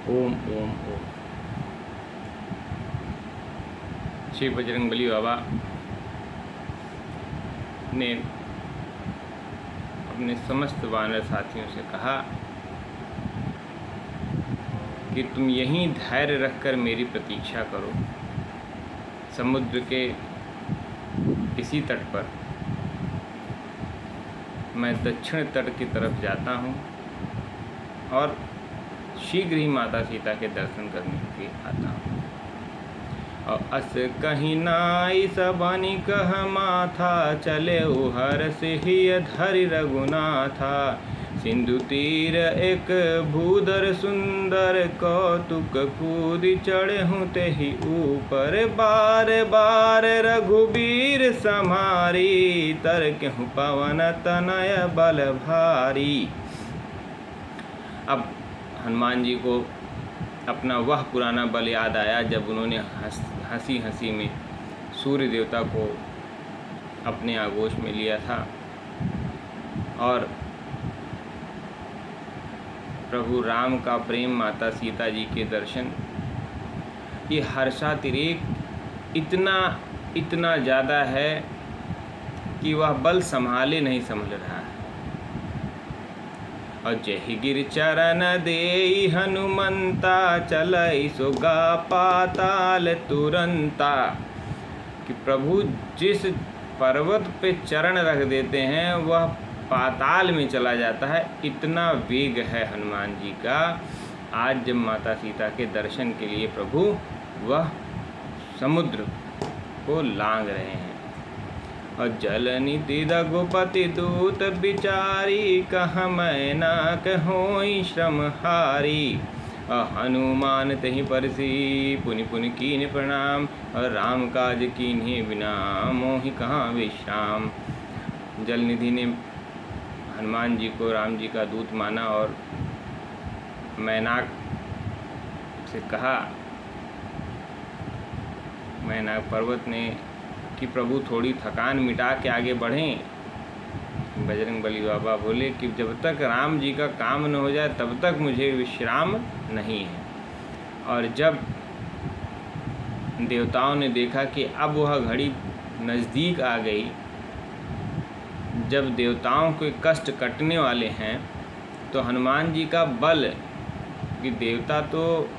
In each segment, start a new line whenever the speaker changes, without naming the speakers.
ओम ओम ओम। श्री बजरंगबली बाबा ने अपने समस्त वानर साथियों से कहा कि तुम यहीं धैर्य रखकर मेरी प्रतीक्षा करो। समुद्र के इसी तट पर मैं दक्षिण तट की तरफ जाता हूँ और शीघ्र ही माता सीता के दर्शन करने के लिए आता हूँ। और अस कहीं नाई सबनी कह माथा, चले उहर से ही धरि रघुनाथा। सिंधु तीर एक भूधर सुंदर, कौतुक कूद चढ़े हूँ ते ही ऊपर। बार बार रघुबीर समारी, तरक हूँ पवन तनय बल भारी। अब हनुमान जी को अपना वह पुराना बल याद आया जब उन्होंने हंसी हंसी में सूर्य देवता को अपने आगोश में लिया था और प्रभु राम का प्रेम, माता सीता जी के दर्शन, ये हर्षातिरेक इतना ज़्यादा है कि वह बल संभाले नहीं संभल रहा है। और जहि गिर चरण देई हनुमंता, चलई सुगा पाताल तुरंता। कि प्रभु जिस पर्वत पे चरण रख देते हैं वह पाताल में चला जाता है, इतना वेग है हनुमान जी का। आज जब माता सीता के दर्शन के लिए प्रभु वह समुद्र को लांग रहे हैं। और जलनिधि रघुपति दूत बिचारी, कह मैं ना कहोई श्रम हारी। हनुमान तहि परसी पुनि पुनि कीन प्रणाम, और राम काज कीन्हे बिना मोहि कहाँ विश्राम। जलनिधि ने हनुमान जी को राम जी का दूत माना और मैनाक से कहा, मैनाक पर्वत ने कि प्रभु थोड़ी थकान मिटा के आगे बढ़ें। बजरंगबली बाबा बोले कि जब तक राम जी का काम न हो जाए तब तक मुझे विश्राम नहीं है। और जब देवताओं ने देखा कि अब वह घड़ी नज़दीक आ गई, जब देवताओं के कष्ट कटने वाले हैं, तो हनुमान जी का बल, कि देवता तो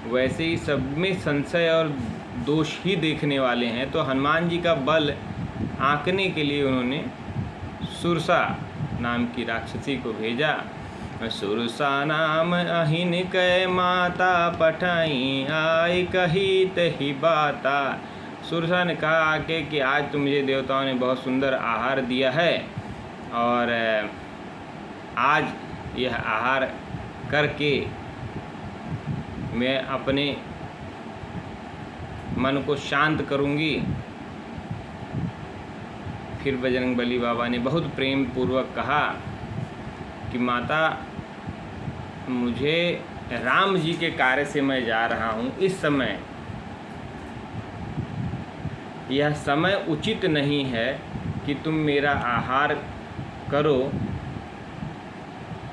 वैसे ही सब में संशय और दोष ही देखने वाले हैं, तो हनुमान जी का बल आंकने के लिए उन्होंने सुरसा नाम की राक्षसी को भेजा। सुरसा नाम अहिन कै माता, पठाई आई कही तही बाता। सुरसा ने कहा आके कि आज तो मुझे देवताओं ने बहुत सुंदर आहार दिया है और आज यह आहार करके मैं अपने मन को शांत करूंगी। फिर बजरंगबली बाबा ने बहुत प्रेम पूर्वक कहा कि माता, मुझे राम जी के कार्य से मैं जा रहा हूँ, इस समय यह समय उचित नहीं है कि तुम मेरा आहार करो।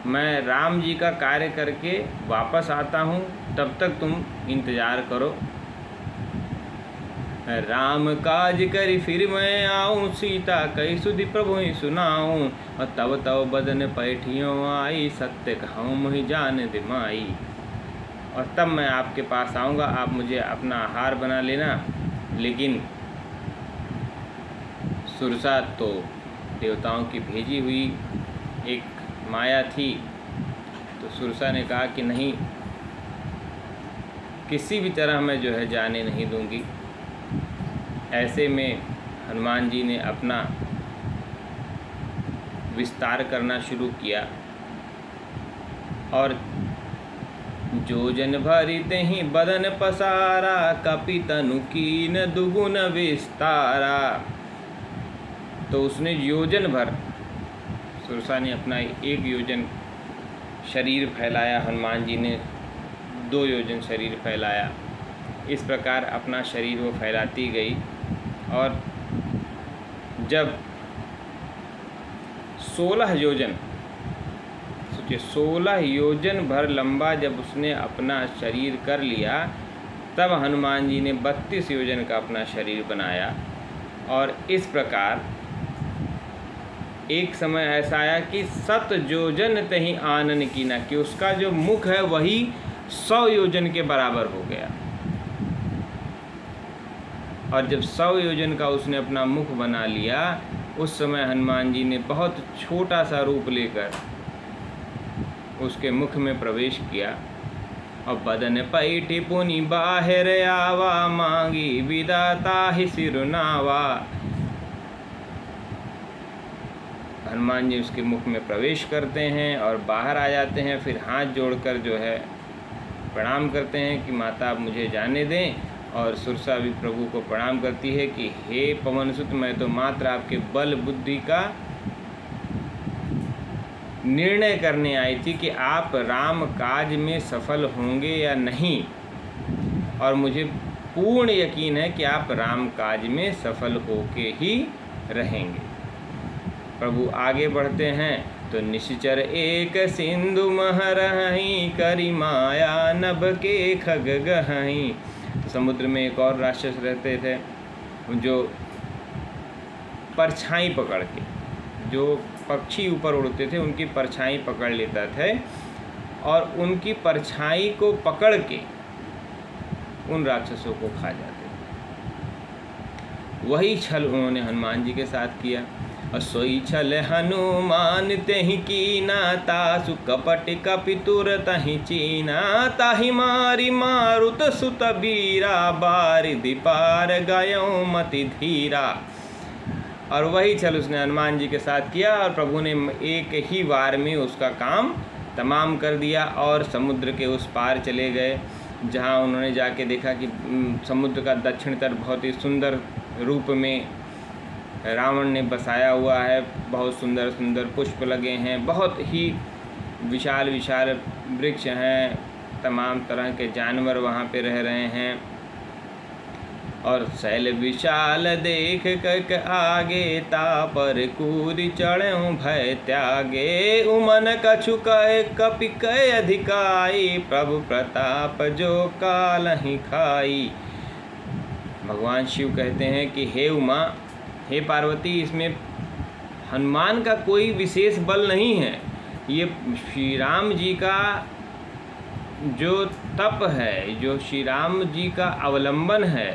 मैं राम जी का कार्य करके वापस आता हूँ, तब तक तुम इंतज़ार करो। राम काज करी फिर मैं आऊँ, सीता कही सुधि प्रभु ही सुनाऊँ। और तब तब बदन पैठियों आई, सत्य कहूँ मुहि जान दिमाई। और तब मैं आपके पास आऊँगा, आप मुझे अपना आहार बना लेना। लेकिन सुरसा तो देवताओं की भेजी हुई एक माया थी, तो सुरसा ने कहा कि नहीं, किसी भी तरह मैं जो है जाने नहीं दूंगी। ऐसे में हनुमान जी ने अपना विस्तार करना शुरू किया और जोजन भरी तेहि बदन पसारा, कपि तनु कीन दुगुन विस्तारा। तो उसने योजन भर, सुरसा ने अपना 1 योजन शरीर फैलाया, हनुमान जी ने 2 योजन शरीर फैलाया। इस प्रकार अपना शरीर वो फैलाती गई और जब 16 योजन सोचिए 16 योजन भर लंबा जब उसने अपना शरीर कर लिया, तब हनुमान जी ने 32 योजन का अपना शरीर बनाया। और इस प्रकार एक समय ऐसा आया कि 7 योजन तहीं आनन कीना, कि उसका जो मुख है वही 100 योजन के बराबर हो गया। और जब 100 योजन का उसने अपना मुख बना लिया, उस समय हनुमान जी ने बहुत छोटा सा रूप लेकर उसके मुख में प्रवेश किया। और बदन पैठी पुनि बाहर आवा, मांगी विदाता ही सिरुनावा। हनुमान जी उसके मुख में प्रवेश करते हैं और बाहर आ जाते हैं। फिर हाथ जोड़कर जो है प्रणाम करते हैं कि माता आप मुझे जाने दें। और सुरसा भी प्रभु को प्रणाम करती है कि हे पवनसुत, मैं तो मात्र आपके बल बुद्धि का निर्णय करने आई थी कि आप राम काज में सफल होंगे या नहीं, और मुझे पूर्ण यकीन है कि आप राम काज में सफल होके ही रहेंगे। प्रभु आगे बढ़ते हैं तो निश्चर एक सिंधु महरहीं, करी माया नभ के खग गहहीं। समुद्र में एक और राक्षस रहते थे जो परछाई पकड़ के, जो पक्षी ऊपर उड़ते थे उनकी परछाई पकड़ लेता था और उनकी परछाई को पकड़ के उन राक्षसों को खा जाते थे। वही छल उन्होंने हनुमान जी के साथ किया। और सोई छल हनुमान तेहि कीना, तासु कपट कपि तुरत ही चीना। ताहि मारी मारुत सुत बीरा, बारिधि पार गयो मति धीरा। और वही छल उसने हनुमान जी के साथ किया और प्रभु ने एक ही बार में उसका काम तमाम कर दिया और समुद्र के उस पार चले गए, जहाँ उन्होंने जाके देखा कि समुद्र का दक्षिण तट बहुत ही सुंदर रूप में रावण ने बसाया हुआ है। बहुत सुंदर सुंदर पुष्प लगे हैं, बहुत ही विशाल विशाल वृक्ष हैं, तमाम तरह के जानवर वहाँ पे रह रहे हैं। और शैल विशाल देख कक आगे, तापर कूद चढ़ऊँ भय त्यागे। उमन कछु कह कपि कह अधिकाई, प्रभु प्रताप जो काल ही खाई। भगवान शिव कहते हैं कि हे उमा, हे पार्वती, इसमें हनुमान का कोई विशेष बल नहीं है। ये श्री राम जी का जो तप है, जो श्री राम जी का अवलंबन है,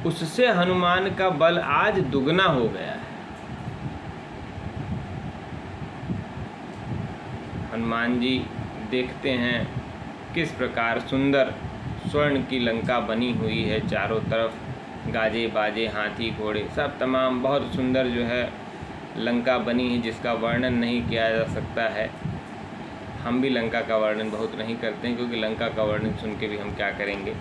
उससे हनुमान का बल आज दुगना हो गया है। हनुमान जी देखते हैं किस प्रकार सुंदर स्वर्ण की लंका बनी हुई है, चारों तरफ गाजे बाजे हाथी घोड़े सब तमाम बहुत सुंदर जो है लंका बनी है, जिसका वर्णन नहीं किया जा सकता है। हम भी लंका का वर्णन बहुत नहीं करते हैं, क्योंकि लंका का वर्णन सुन के भी हम क्या करेंगे।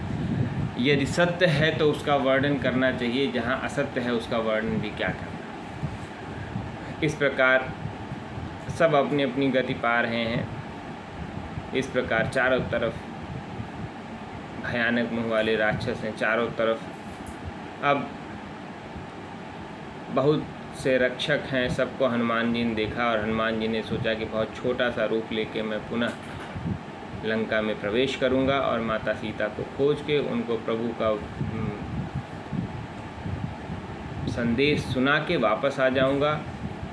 यदि सत्य है तो उसका वर्णन करना चाहिए, जहाँ असत्य है उसका वर्णन भी क्या करना। इस प्रकार सब अपनी अपनी गति पा रहे हैं। इस प्रकार चारों तरफ भयानक मुँह वाले राक्षस हैं, चारों तरफ। अब बहुत से रक्षक हैं, सबको हनुमान जी ने देखा और हनुमान जी ने सोचा कि बहुत छोटा सा रूप लेके मैं पुनः लंका में प्रवेश करूंगा और माता सीता को खोज के उनको प्रभु का संदेश सुना के वापस आ जाऊंगा।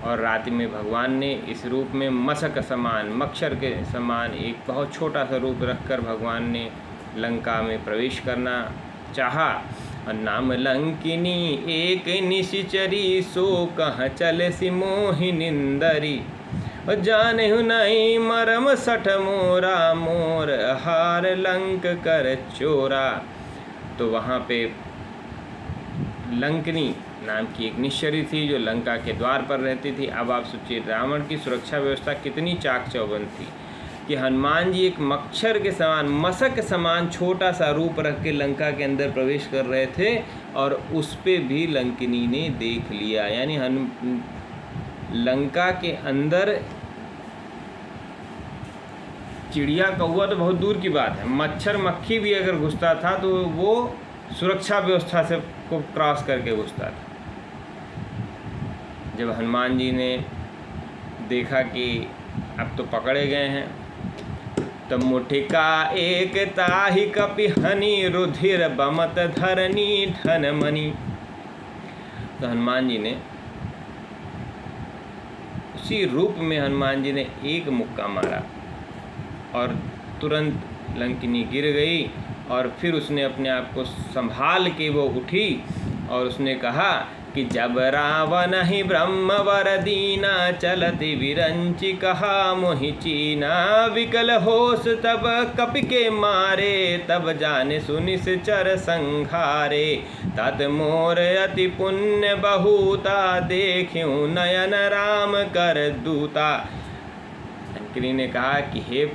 और रात में भगवान ने इस रूप में मशक समान, मच्छर के समान एक बहुत छोटा सा रूप रखकर भगवान ने लंका में प्रवेश करना चाहा। नाम लंकिनी एक निशिचरी, सो कहाँ चले सि मोहि निंदरी। जानेहु नहीं मरम सठ मोरा, मोर हार लंक कर चोरा। तो वहाँ पे लंकिनी नाम की एक निश्चरी थी जो लंका के द्वार पर रहती थी। अब आप सोचिए रावण की सुरक्षा व्यवस्था कितनी चाक चौबंद थी कि हनुमान जी एक मच्छर के समान, मशक समान छोटा सा रूप रख के लंका के अंदर प्रवेश कर रहे थे और उस पे भी लंकिनी ने देख लिया। यानी लंका के अंदर चिड़िया कौवा तो बहुत दूर की बात है, मच्छर मक्खी भी अगर घुसता था तो वो सुरक्षा व्यवस्था से को क्रॉस करके घुसता था। जब हनुमान जी ने देखा कि अब तो पकड़े गए हैं। तब मुठिका एक ताहि कपि हनि रुधिर बमत धरनी धन मणि। तो हनुमान जी ने उसी रूप में हनुमान जी ने एक मुक्का मारा और तुरंत लंकिनी गिर गई। और फिर उसने अपने आप को संभाल के वो उठी और उसने कहा कि जब रावण ही ब्रह्मवर दीना चलति विरंचि कहा मोहि चीना विकल होश तब कपि के मारे तब जाने सुनिश्चर संघारे तत मोर अति पुण्य बहुता देखूं नयन राम कर दूता। लंकिनी ने कहा कि हे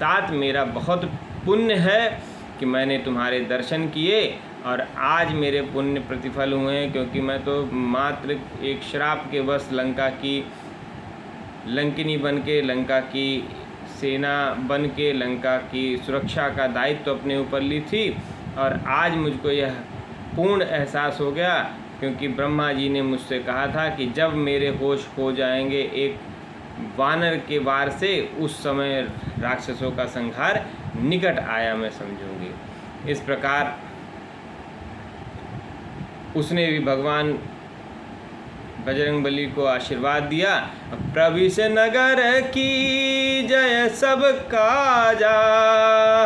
तात, मेरा बहुत पुण्य है कि मैंने तुम्हारे दर्शन किए और आज मेरे पुण्य प्रतिफल हुए हैं, क्योंकि मैं तो मात्र एक श्राप के वश लंका की लंकिनी बन के लंका की सेना बन के लंका की सुरक्षा का दायित्व तो अपने ऊपर ली थी। और आज मुझको यह पूर्ण एहसास हो गया, क्योंकि ब्रह्मा जी ने मुझसे कहा था कि जब मेरे होश हो जाएंगे एक वानर के वार से, उस समय राक्षसों का संहार निकट आया मैं समझूंगी। इस प्रकार उसने भी भगवान बजरंगबली को आशीर्वाद दिया। प्रविश नगर की जय सब काजा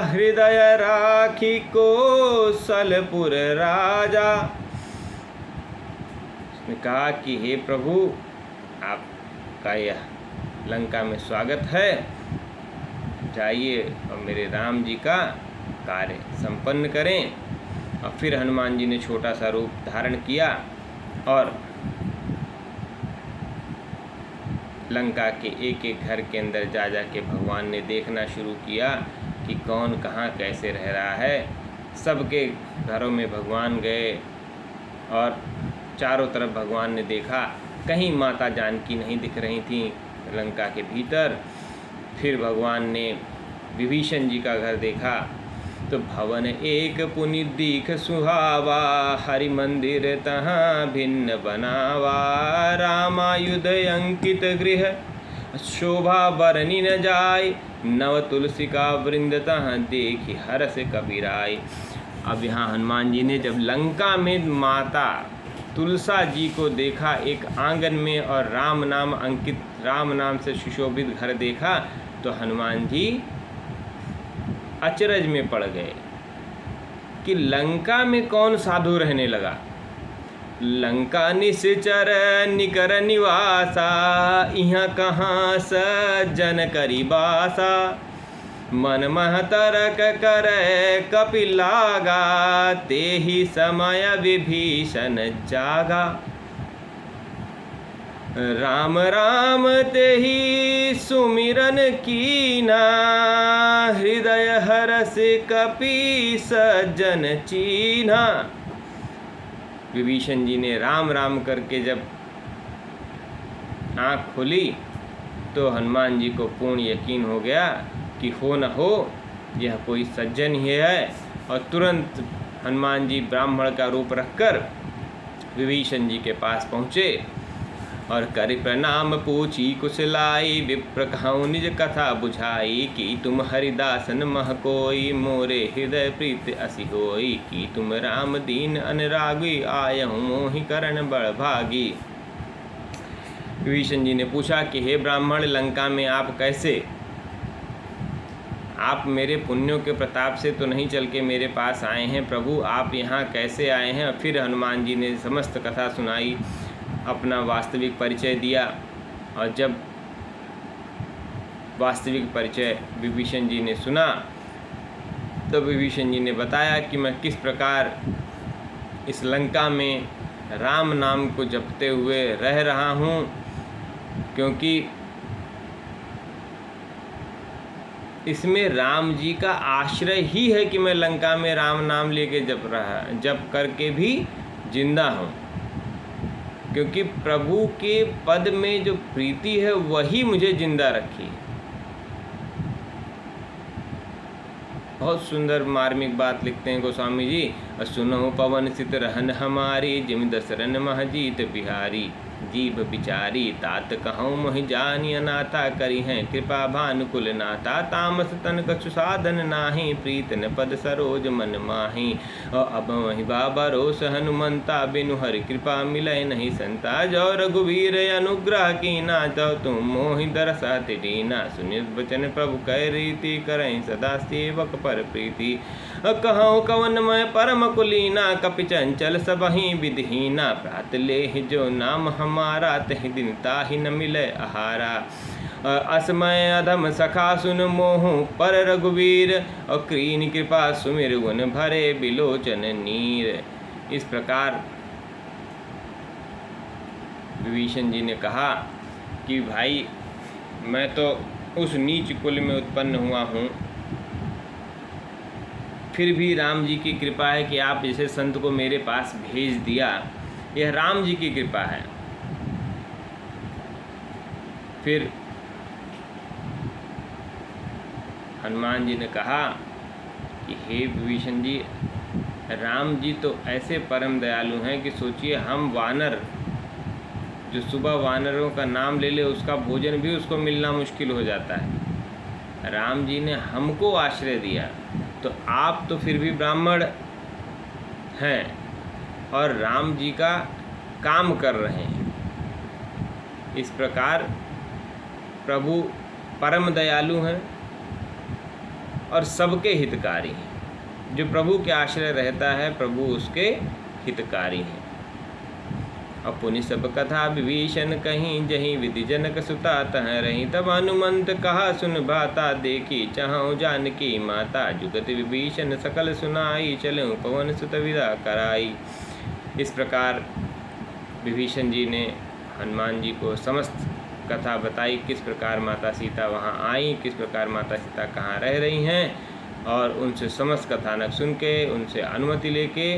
हृदय राखी कौशलपुर राजा। उसने कहा कि हे प्रभु, आपका यह लंका में स्वागत है, जाइए और मेरे राम जी का कार्य संपन्न करें। और फिर हनुमान जी ने छोटा सा रूप धारण किया और लंका के एक एक घर के अंदर जा जा के भगवान ने देखना शुरू किया कि कौन कहाँ कैसे रह रहा है। सबके घरों में भगवान गए और चारों तरफ भगवान ने देखा, कहीं माता जानकी नहीं दिख रही थी लंका के भीतर। फिर भगवान ने विभीषण जी का घर देखा तो भवन एक पुनि दीख सुहावा हरि मंदिर तहाँ भिन्न बनावा रामायुध अंकित गृह शोभा बरनी न जाय नव तुलसी का वृंद तहाँ देखी हरस कबीराय। अब यहाँ हनुमान जी ने जब लंका में माता तुलसा जी को देखा एक आंगन में और राम नाम अंकित, राम नाम से सुशोभित घर देखा, तो हनुमान जी अचरज में पड़ गए कि लंका में कौन साधु रहने लगा। लंका निश्चर निकर निवासा यहाँ कहाँ सज्जन करी बासा मन महतरक करे कपिलागा तेहि समय विभीषण जागा राम राम तेहि सुमिरन कीना हृदय हरस कपि सज्जन चीन्हा। विभीषण जी ने राम राम करके जब आँख खोली तो हनुमान जी को पूर्ण यकीन हो गया कि हो न हो यह कोई सज्जन ही है। और तुरंत हनुमान जी ब्राह्मण का रूप रखकर विभीषण जी के पास पहुँचे और करि प्रणाम पूछी कुशलाई विप्र कहूँ निज कथा बुझाई कि तुम हरिदासन मह कोई मोरे हृदय प्रीत असी होई कि तुम राम दीन अनुरागी आयहु मोहि करण बड़ भागी। विभीषण जी ने पूछा कि हे ब्राह्मण, लंका में आप कैसे, आप मेरे पुण्यों के प्रताप से तो नहीं चल के मेरे पास आए हैं प्रभु, आप यहाँ कैसे आए हैं। फिर हनुमान जी ने समस्त कथा सुनाई, अपना वास्तविक परिचय दिया। और जब वास्तविक परिचय विभीषण जी ने सुना तो विभीषण जी ने बताया कि मैं किस प्रकार इस लंका में राम नाम को जपते हुए रह रहा हूँ, क्योंकि इसमें राम जी का आश्रय ही है कि मैं लंका में राम नाम लेके जप करके भी जिंदा हूँ, क्योंकि प्रभु के पद में जो प्रीति है वही मुझे जिंदा रखी। बहुत सुंदर मार्मिक बात लिखते हैं गोस्वामी जी। सुनो पवन सित रहन हमारी जिम दसरन महजीत बिहारी जीव बिचारी तात कहूँ मोहि जानी अनाथा करी हैं कृपा भानुकुल नाथा तामस तन कछु साधन नाही प्रीत न पद सरोज मन माही अब वही बाबा रोस हनुमंता बिनु हरि कृपा मिलय नहीं संता जो रघुवीर अनुग्रह कीना तो तुम मोहि दरसा दीना सुनित वचन प्रभु कह रीति करें सदा सेवक पर प्रीति कहूँ कवन मैं परम कुलीना कपि चंचल सबहि विधहीना प्रात लेहि जो नाम हमारा तहि दिन ताहि न मिले आहारा असमय अधम सखा सुन मोह पर रघुवीर और कीन कृपा सुमिर गुण भरे बिलोचन नीर। इस प्रकार विभीषण जी ने कहा कि भाई मैं तो उस नीच कुल में उत्पन्न हुआ हूँ, फिर भी राम जी की कृपा है कि आप जैसे संत को मेरे पास भेज दिया, यह राम जी की कृपा है। फिर हनुमान जी ने कहा कि हे विभीषण जी, राम जी तो ऐसे परम दयालु हैं कि सोचिए हम वानर, जो सुबह वानरों का नाम ले ले उसका भोजन भी उसको मिलना मुश्किल हो जाता है, राम जी ने हमको आश्रय दिया, तो आप तो फिर भी ब्राह्मण हैं और राम जी का काम कर रहे हैं। इस प्रकार प्रभु परम दयालु हैं और सबके हितकारी हैं। जो प्रभु के आश्रय रहता है प्रभु उसके हितकारी हैं। अपुनि सब कथा विभीषण कहीं जहीं विधि जनक सुता तह रही तब हनुमंत कहा सुन भाता देखी चाहूँ जानकी माता जुगत विभीषण सकल सुनाई चलूँ पवन सुत विदा कराई। इस प्रकार विभीषण जी ने हनुमान जी को समस्त कथा बताई, किस प्रकार माता सीता वहाँ आई, किस प्रकार माता सीता कहाँ रह रही हैं, और उनसे समस्त कथानक सुन के उनसे अनुमति लेके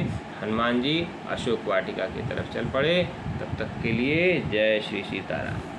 हनुमान जी अशोक वाटिका की तरफ चल पड़े। तब तक के लिए जय श्री सीताराम।